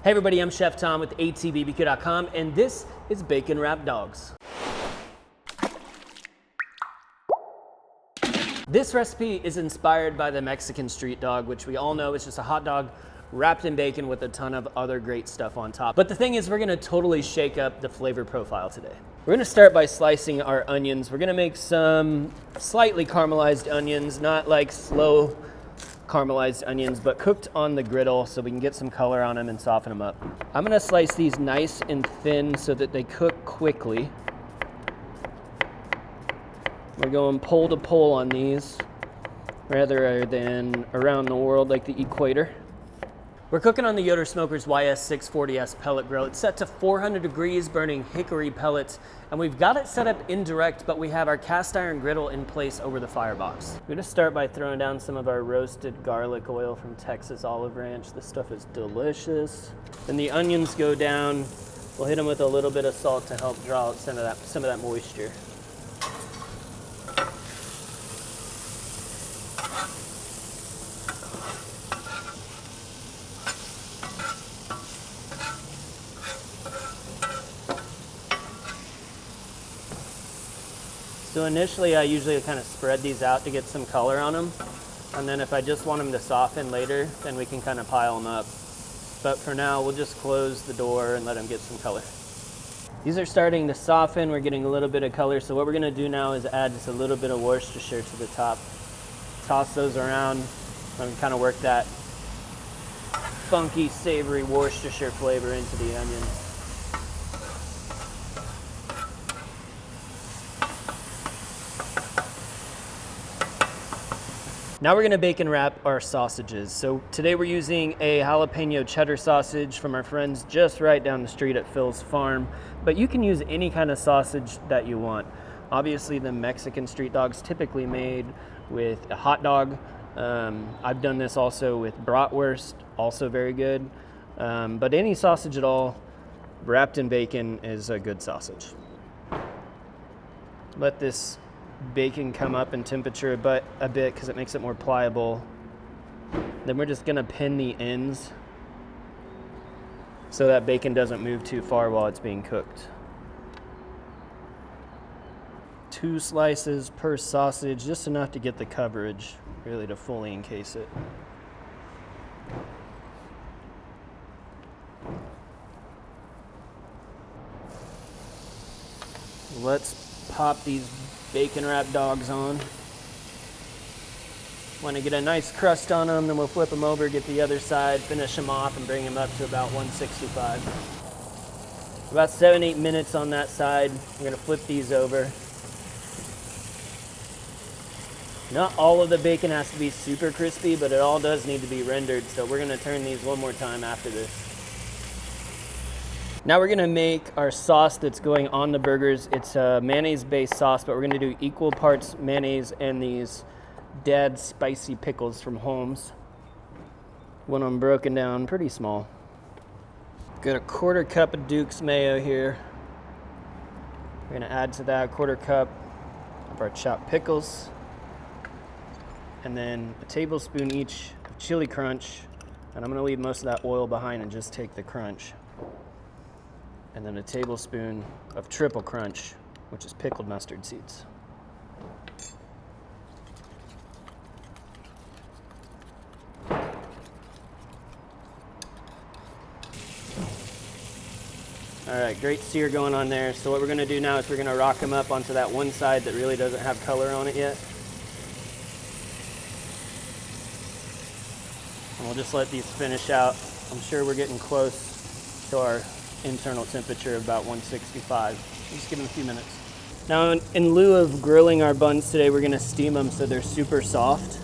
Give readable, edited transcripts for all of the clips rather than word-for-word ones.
Hey everybody, I'm Chef Tom with atbbq.com, and this is Bacon Wrapped Dogs. This recipe is inspired by the Mexican street dog, which we all know is just a hot dog wrapped in bacon with a ton of other great stuff on top. But the thing is, we're gonna totally shake up the flavor profile today. We're gonna start by slicing our onions. We're gonna make some slightly caramelized onions, not like slow caramelized onions, but cooked on the griddle so we can get some color on them and soften them up. I'm gonna slice these nice and thin so that they cook quickly. We're going pole to pole on these rather than around the world like the equator. We're cooking on the Yoder Smoker's YS640S pellet grill. It's set to 400 degrees, burning hickory pellets, and we've got it set up indirect, but we have our cast iron griddle in place over the firebox. We're gonna start by throwing down some of our roasted garlic oil from Texas Olive Ranch. This stuff is delicious. Then the onions go down. We'll hit them with a little bit of salt to help draw out some of that moisture. So initially I usually kind of spread these out to get some color on them. And then if I just want them to soften later, then we can kind of pile them up. But for now, we'll just close the door and let them get some color. These are starting to soften. We're getting a little bit of color. So what we're gonna do now is add just a little bit of Worcestershire to the top. Toss those around and kind of work that funky, savory Worcestershire flavor into the onions. Now we're gonna bacon wrap our sausages. So today we're using a Jalapeño cheddar sausage from our friends just right down the street at Phil's Farm, but you can use any kind of sausage that you want. Obviously the Mexican street dog's typically made with a hot dog. I've done this also with bratwurst, also very good. But any sausage at all wrapped in bacon is a good sausage. Let this bacon come up in temperature a bit because it makes it more pliable. Then we're just gonna pin the ends so that bacon doesn't move too far while it's being cooked. 2 slices per sausage, just enough to get the coverage, really to fully encase it. Let's pop these bacon wrapped dogs on. Want to get a nice crust on them, then we'll flip them over, get the other side, finish them off, and bring them up to about 165. About 7-8 minutes on that side. We're going to flip these over. Not all of the bacon has to be super crispy, but it all does need to be rendered, so we're going to turn these one more time after this. Now we're gonna make our sauce that's going on the burgers. It's a mayonnaise-based sauce, but we're gonna do equal parts mayonnaise and these Dad's spicy pickles from Holmes. One of them broken down pretty small. Got a 1/4 cup of Duke's mayo here. We're gonna add to that a 1/4 cup of our chopped pickles, and then a tablespoon each of Chile Crunch, and I'm gonna leave most of that oil behind and just take the crunch. And then a tablespoon of Triple Crunch, which is pickled mustard seeds. All right, great sear going on there. So what we're gonna do now is we're gonna rock them up onto that one side that really doesn't have color on it yet. And we'll just let these finish out. I'm sure we're getting close to our internal temperature of about 165. Just give them a few minutes. Now in lieu of grilling our buns today, we're gonna steam them so they're super soft.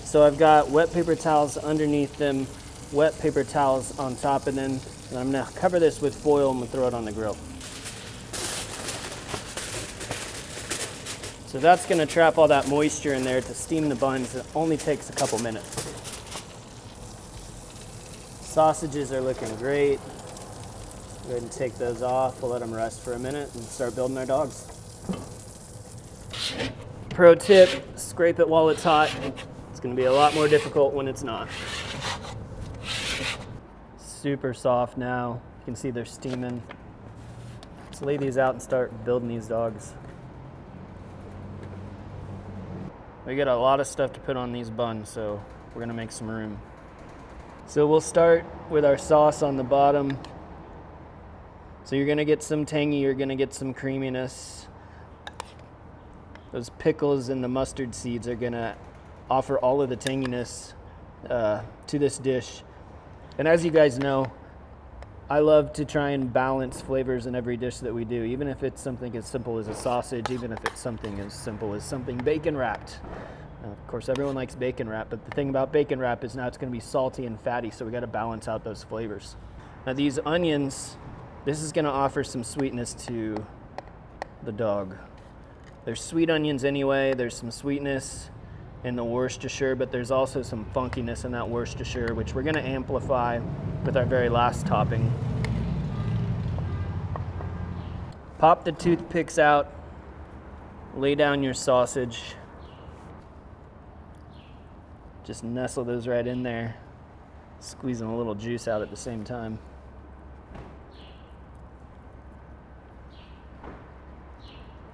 So I've got wet paper towels underneath them, wet paper towels on top of them, and I'm gonna cover this with foil and we'll throw it on the grill. So that's gonna trap all that moisture in there to steam the buns. It only takes a couple minutes. Sausages are looking great. Go ahead and take those off. We'll let them rest for a minute and start building our dogs. Pro tip, scrape it while it's hot. It's gonna be a lot more difficult when it's not. super soft now. You can see they're steaming. Let's lay these out and start building these dogs. We got a lot of stuff to put on these buns, so we're gonna make some room. So we'll start with our sauce on the bottom. So you're gonna get some tangy, you're gonna get some creaminess. Those pickles and the mustard seeds are gonna offer all of the tanginess to this dish. And as you guys know, I love to try and balance flavors in every dish that we do, even if it's something as simple as a sausage, even if it's something as simple as something bacon wrapped. Of course, everyone likes bacon wrap, but the thing about bacon wrap is now it's gonna be salty and fatty, so we gotta balance out those flavors. Now these onions, this is gonna offer some sweetness to the dog. There's sweet onions anyway, there's some sweetness in the Worcestershire, but there's also some funkiness in that Worcestershire, which we're gonna amplify with our very last topping. Pop the toothpicks out, lay down your sausage. Just nestle those right in there, squeezing a little juice out at the same time.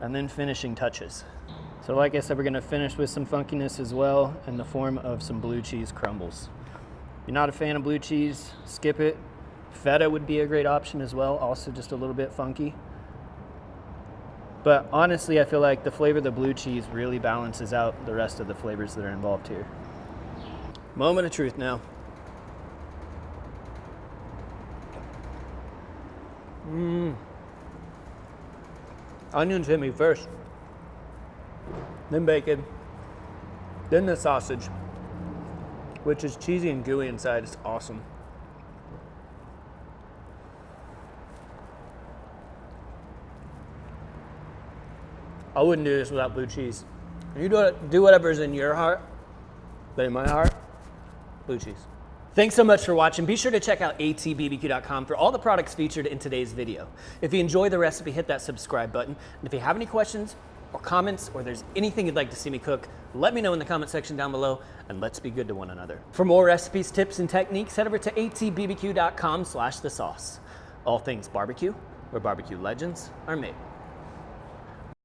And then finishing touches. So like I said, we're gonna finish with some funkiness as well in the form of some blue cheese crumbles. If you're not a fan of blue cheese, skip it. Feta would be a great option as well, also just a little bit funky. But honestly, I feel like the flavor of the blue cheese really balances out the rest of the flavors that are involved here. Moment of truth now. Onions hit me first, then bacon, then the sausage, which is cheesy and gooey inside. It's awesome. I wouldn't do this without blue cheese. You do whatever's in your heart, but in my heart, blue cheese. Thanks so much for watching. Be sure to check out atbbq.com for all the products featured in today's video. If you enjoy the recipe, hit that subscribe button. And if you have any questions or comments, or there's anything you'd like to see me cook, let me know in the comment section down below, and let's be good to one another. For more recipes, tips, and techniques, head over to atbbq.com/thesauce. All things barbecue, where barbecue legends are made.